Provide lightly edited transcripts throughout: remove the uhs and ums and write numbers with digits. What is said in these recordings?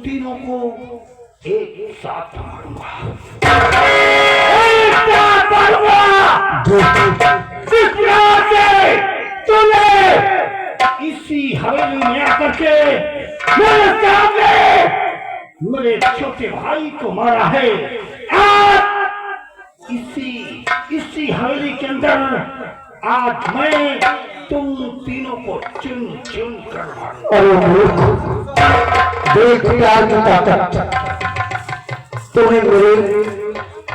तीनों को एक साथ मारूंगा। तूने इसी हवेली में आकर के मेरे सामने मेरे छोटे भाई को मारा है। आज इसी हवेली के अंदर आज मैं तुम तीनों को चुन चुन कर मारूंगा। देख प्यार की ताकत, तूने मेरे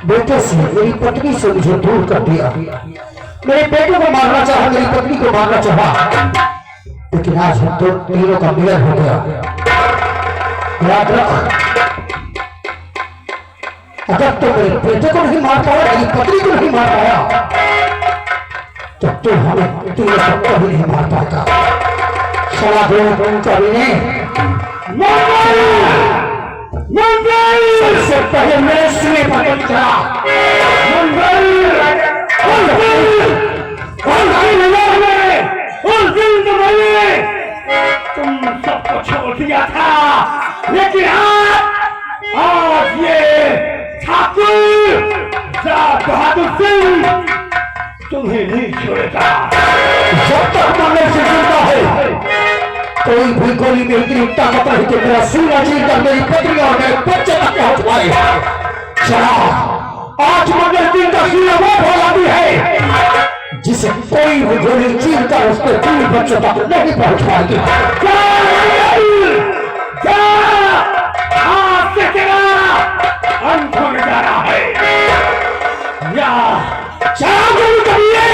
बेटे से, मेरी पत्नी से मुझे दूर कर दिया। मेरे बेटे को मारना चाहा, मेरी पत्नी को मारना चाहा, लेकिन आज हम तो तीनों का मिलन हो गया। याद रख, अगर तो मेरे बेटे को नहीं मार पाया, मेरी पत्नी को नहीं मार पाया, तो तू हमें तीनों को कभी नहीं मार पाएगा। सला कभी नहीं। सबसे पहले मेरे सिरे पर पकड़ा। उस दिन तो मैंने तुम सबको छोड़ दिया था, लेकिन आज ये ठाकुर बहादुर सिंह तुम्हें नहीं छोड़ेगा। जब तक मरने से जिंदा है, कोई भी गोली में इतनी ताकत नहीं कि मेरा सूरज जीकर मेरी पत्नी और मेरे बच्चे तक पहुंच पाए। चला, आज मगर दिन का सूरज वो भोला भी है जिसे कोई भी गोली चीर कर उसके तीन बच्चों तक नहीं पहुंच पाएगी। आज से तेरा अंत होने जा रहा है। या गोली करिए।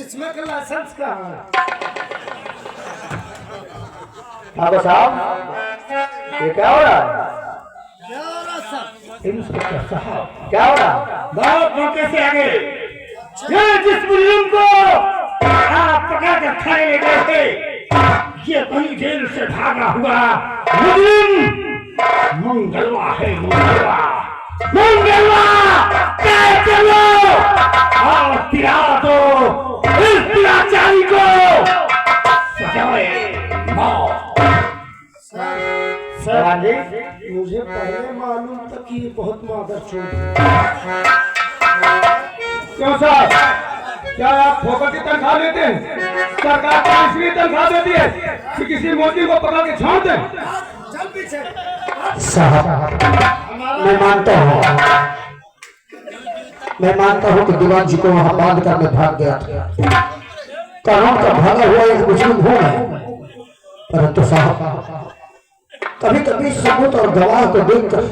इसमें का लाइसेंस का ठाकुर साहब, ये क्या हो रहा है? क्या हो रहा साहब? क्या हो रहा? बहुत मौके से आगे ये जिस मुजरिम को आप पकड़ कर थाने ले गए थे, ये कहीं जेल से भागा हुआ मुजरिम मंगलवा है। मंगलवा चलो और तिरा दो इस तिराचारी को सजाए मौत। मुझे पहले मालूम था कि ये बहुत मादर चोट। क्यों साहब, क्या आप फोकट की तनख्वाह लेते हैं? सरकार को इसलिए तनख्वाह देती है कि किसी मोदी को पकड़ के छोड़ दें। साहब, मैं मानता हूँ कि दीवान जी को वहां बांध कर मैं भाग गया था। कानून का भागा हुआ एक मुजरिम हूं मैं, परंतु साहब कभी कभी सबूत और गवाह को देखकर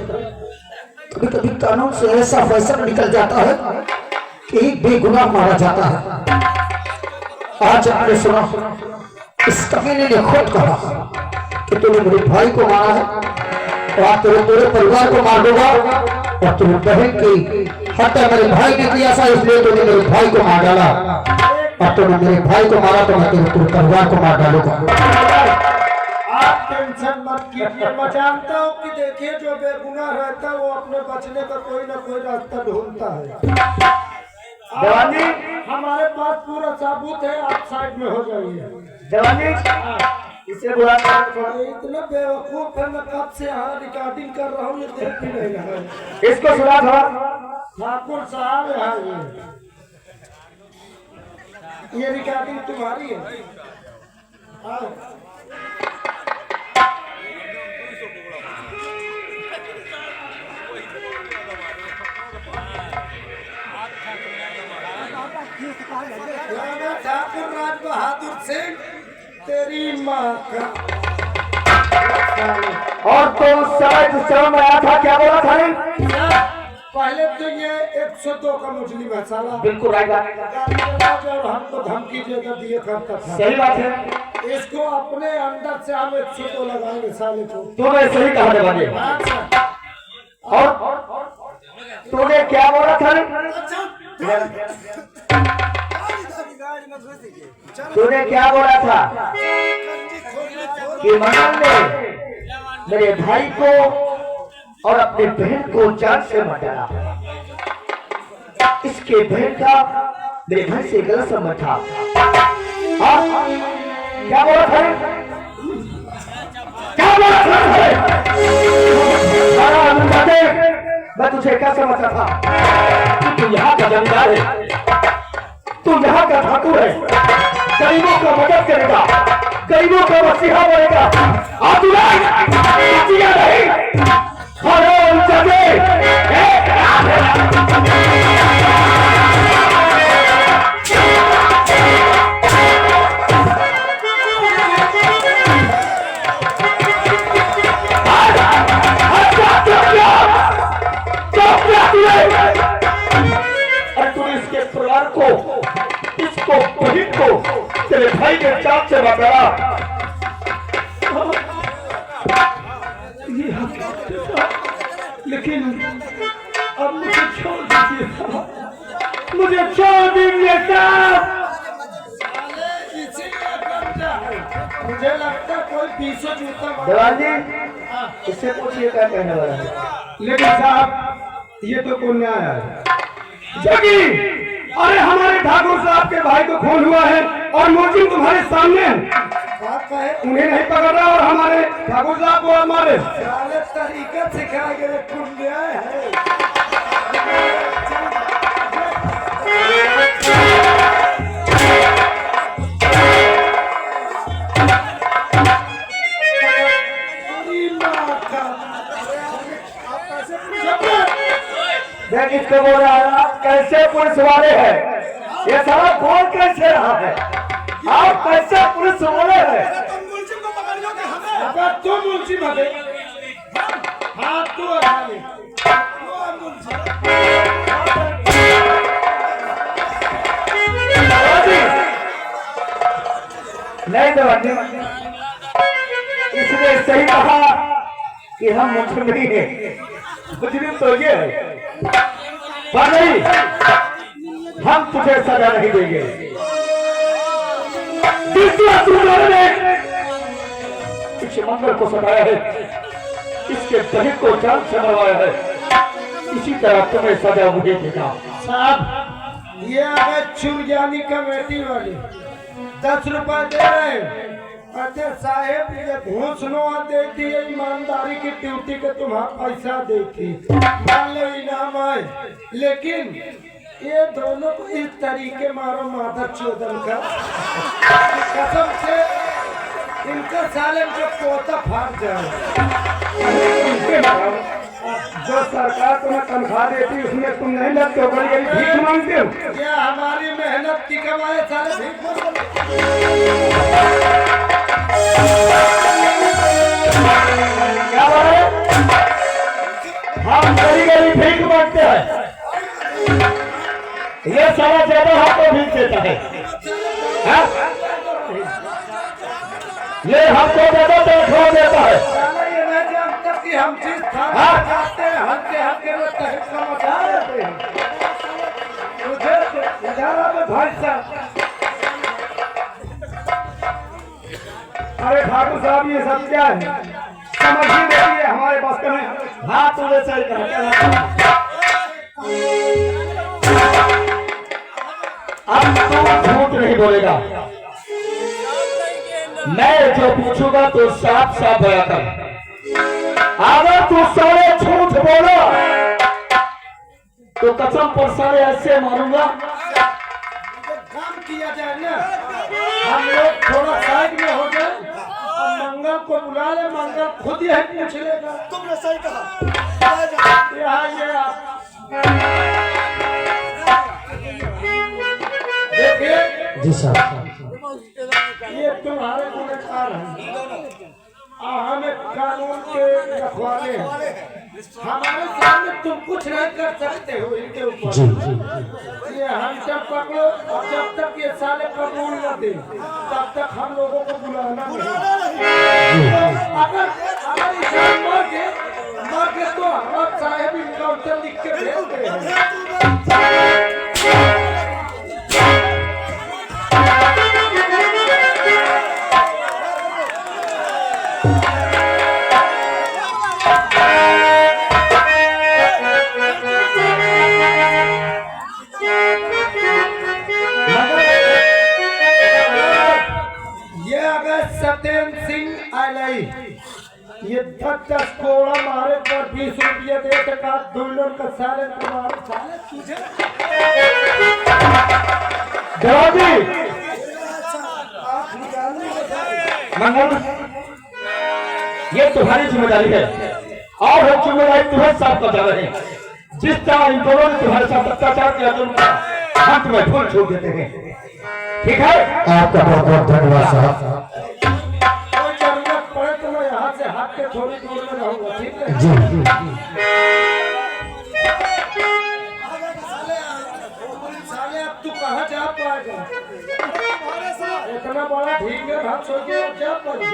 कभी कभी कानून से ऐसा फैसला निकल जाता है कि बेगुनाह मारा जाता है। आज आपने सुना, इस कमीने ने खुद कहा कि तूने मेरे भाई को मारा है और आज तेरे पूरे परिवार को मार दूंगा, और तुम्हें बहन की हत्या मेरे भाई ने किया था, इसलिए तूने मेरे भाई को मार डाला, और तूने मेरे भाई को मारा तो मैं तेरे पूरे परिवार को मार डालूंगा। आप टेंशन मत कीजिए, मैं जानता हूँ कि देखिए जो बेगुनाह रहता है वो अपने बचने का कोई ना कोई रास्ता ढूंढता है। जवान जी, हमारे पास पूरा सबूत है, आप साइड में हो जाइए। जवान जी, इसे बुला इतना बेवकूफ है, मैं कब से यहाँ रिकॉर्डिंग कर रहा हूँ, ये देख भी नहीं रहा है। इसको सुना था ठाकुर साहब यहाँ ये रिकॉर्डिंग तुम्हारी है। ठाकुर राज बहादुर सिंह तेरी माँ का। और तो उस समय जिस समय में आया था क्या बोला था? पहले तो ये 102 का मुस्लिम है साला, बिल्कुल राइट और हमको धमकी देकर दिए करता था। सही बात है। इसको अपने अंदर से हम 102 लगाएंगे साले को। तूने सही कहा जवान जी। और तूने क्या बोला था? तूने क्या बोला था कि मदन ने मेरे भाई को और अपने बहन को जान से मार डाला। इसके बहन का मेरे घर से गलत संबंध था। क्या बोला था? क्या बोला था? मैं तुझे क्या समझता था? तू यहाँ का जमींदार है, तू यहाँ का ठाकुर है, गरीबों का मदद करेगा, गरीबों का मसीहा बनेगा। आप नहीं हराम जादे इसके परिवार को, इसको बहन को तेरे भाई के चाप से बचाया। लेकिन अब मुझे छोड़ दीजिए साहब, मुझे छोड़ दीजिए साहब। मुझे लगता है कोई 20 जूता देवान जी, इससे पूछिए क्या कहने वाला है। लेकिन साहब ये तो कोई न्याय है। जगी, अरे हमारे ठाकुर साहब के भाई को खून हुआ है और मुलजिम तुम्हारे सामने उन्हें नहीं पकड़ रहा और हमारे ठाकुर साहब को हमारे तरीका सिखाए गए पुण्य है। देख इसको बोल रहा है कैसे पुलिस वाले हैं, ये सारा कौन कैसे रहा है? आप कैसे पुलिस वाले हैं? अगर तुम मुलजिम है हाँ तू नहीं दवानी, इसने सही कहा कि हम मुजरिम नहीं है, मुजरिम तो ये है, पर नहीं हम तुझे सजा नहीं देंगे। तुमने इस मंगल को सताया है, इसके बहन को जान से मरवाया है, इसी तरह तुम्हें सजा मुझे देगा। साहब ये अगर चुरजानी कमेटी वाली 10 रुपए दे रहे हैं, अरे साहेब ये घोषणा देती है ईमानदारी की ड्यूटी के तुम्हारा पैसा देती मान लो इनाम आए, लेकिन ये दोनों को इस तरीके मारो माधव चौधन का कसम से इनका साले जो पोता फाड़ जाए। जो सरकार तुम्हें तनख्वाह देती उसमें तुम नहीं लगते हो, बड़ी भीख मांगते हो। ये हमारी मेहनत की कमाए साले भीख मांगते। क्या बात है? हम गली भीख मांगते हैं, ये सारा ज्यादा हमको भीख देता है, ये हमको ज्यादा तनख्वाह देता है। ये नहीं जानता कि हम जिस थाने जाते हैं हल्के हल्के में तहरीका मचा देते हैं। मुझे इजारा में भाई साहब, अरे ठाकुर साहब ये सब क्या है? समझ ही नहीं है हमारे बस में। हाँ तुझे सही कहा, अब तू झूठ नहीं बोलेगा, मैं जो पूछूंगा तो साफ साफ बया कर। अगर तू सारे झूठ बोला तो कसम पर सारे ऐसे मारूंगा। काम किया जाए ना, हम लोग थोड़ा साइड में हो जाए और मंगल को बुला ले, मंगल खुद यही पूछ लेगा। तुमने सही कहा। यहाँ ये देखिए जी साहब, ये तुम्हारे गुनहगार हैं, हमें कानून के रखवाले हैं, हमारे सामने तुम कुछ नहीं कर सकते हो इनके ऊपर। जी जी, ये हम जब पकड़ो और जब तक ये साले कबूल न दे तब तक हम लोगों को बुलाना नहीं। अगर अगर इसे मर गए तो हम साहेब इनका उत्तर लिख के भेजते हैं। काय लाई ये 10 कोड़ा मारे पर 20 रुपये दे तो का दुल्हन का साले तुम्हारे साले तुझे जवाबी मंगल ये तुम्हारी जिम्मेदारी है और हम जिम्मेदारी तुम्हें साथ बता रहे हैं। जिस तरह इन दोनों ने तुम्हारे साथ अत्याचार किया तुम हम तुम्हें भूल छोड़ देते हैं। ठीक है आपका बहुत बहुत धन्यवाद साहब। कोई जरूरत पड़े तो मैं यहाँ से हाथ के थोड़ी दूर में रहूंगा ठीक है जी साले अब तू कहाँ जा पाएगा इतना बड़ा ठीक है हाथ छोड़ के जा पाएगा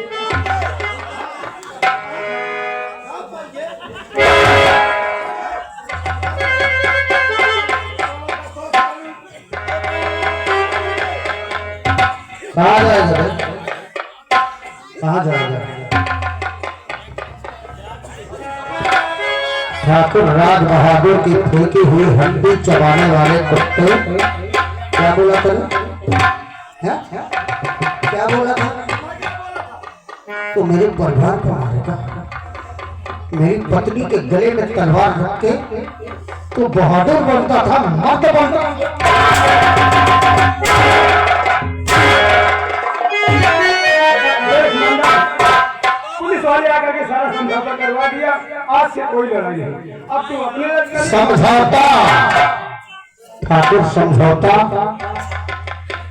कहाँ जाएगा कहाँ जाएगा ठाकुर राज बहादुर की फेंकी हुई हड्डी चबाने वाले कुत्ते क्या बोला तूने हैं? क्या बोला था तो मेरे परिवार को मारेगा मेरी पत्नी के गले में तलवार रख के तो बहादुर बनता था मर्द बनता पुलिस वाले आकर के सारा समझौता करवा दिया। आज से कोई लड़ाई नहीं। अब तुम अपने समझौता ठाकुर समझौता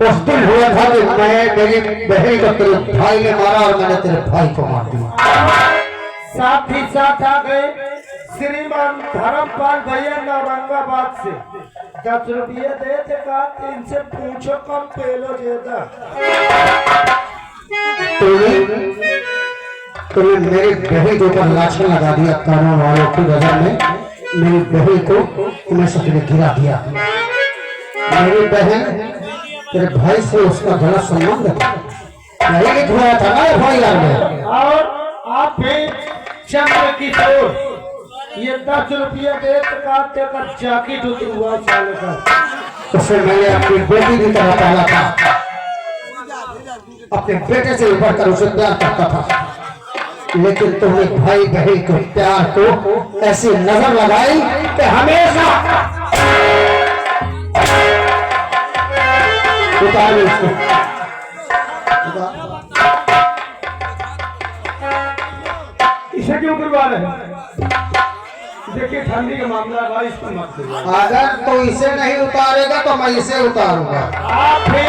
उस दिन हुआ था कि मैं मेरी बहन को तेरे भाई ने मारा और मैंने तेरे भाई को मार दिया। साथ ही साथ आ गए श्रीमान धर्मपाल भैया औरंगाबाद से 10 रुपये दे थे का इनसे पूछो कम पेलो देता तूने मेरी बहन के ऊपर लाठी लगा दिया कानून वालों की वजह में मेरी बहन को तुम्हें सबने गिरा दिया। मेरी बहन तेरे भाई से उसका गलत संबंध यही लिखवाया था ना भाई यार में और आप भी चंद्र किशोर ये 10 रुपये दे काटते कर जैकेट उतरुआ साले का उसे मैंने अपनी बेटी की तरह पाला था अपने बेटे से ऊपर कर उसे प्यार करता था लेकिन तुमने भाई बहन के प्यार को ऐसी नजर लगाई कि हमेशा उतार इसको इसे क्यों करवा रहे हैं? देखिए ठंडी का मामला है भाई इसको मत करिए। अगर तो इसे नहीं उतारेगा तो मैं इसे उतारूंगा। आप भी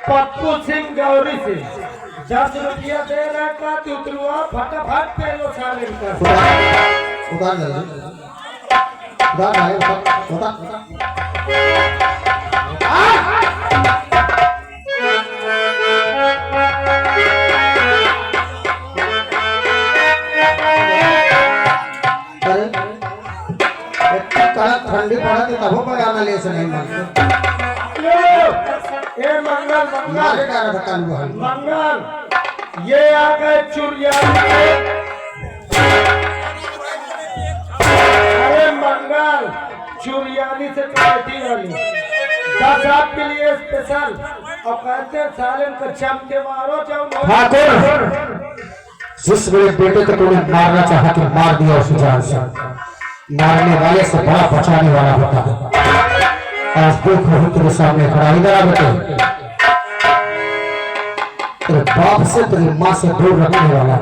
पप्पू सिंह गौरी से 10 रुपया दे रहा का उतरुआ फटाफट पे लो साले का उतार जल्दी उतार ठंडी पड़ा तो तब पर आना ले से नहीं मानते ए मंगल मारे मंगल का रहा कानू है मंगल ये आ गए चुरिया अरे मंगल चुरियानी से कमेटी वाली 10 आपके लिए स्पेशल और कहते सालन को चमके मारो ठाकुर जिस मेरे बेटे को तूने मारना चाहा कि मार दिया उसे जान से मारने वाले से बड़ा बचाने वाला होता है। आज देखो ही तेरे सामने खड़ा इधर आ बेटे तेरे बाप से तेरी माँ से दूर रखने वाला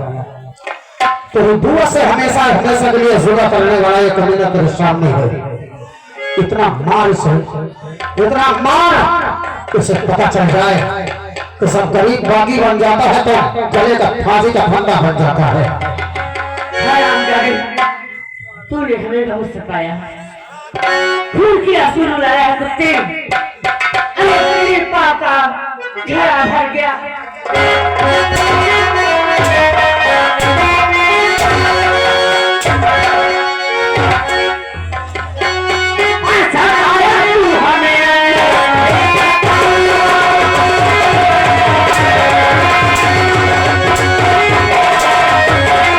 तेरी बुआ से हमेशा हमेशा के लिए जुदा करने वाला ये कमीना तेरे सामने है। इतना मार इसे इतना मार उसे पता चल जाए कि सब गरीब बागी बन जाता है तो गले का फांसी का फंदा बन जाता है। तू लिखने का मुझसे पाया फूल की आंसू रुलाया है कुत्ते अरे पापा घेरा भर गया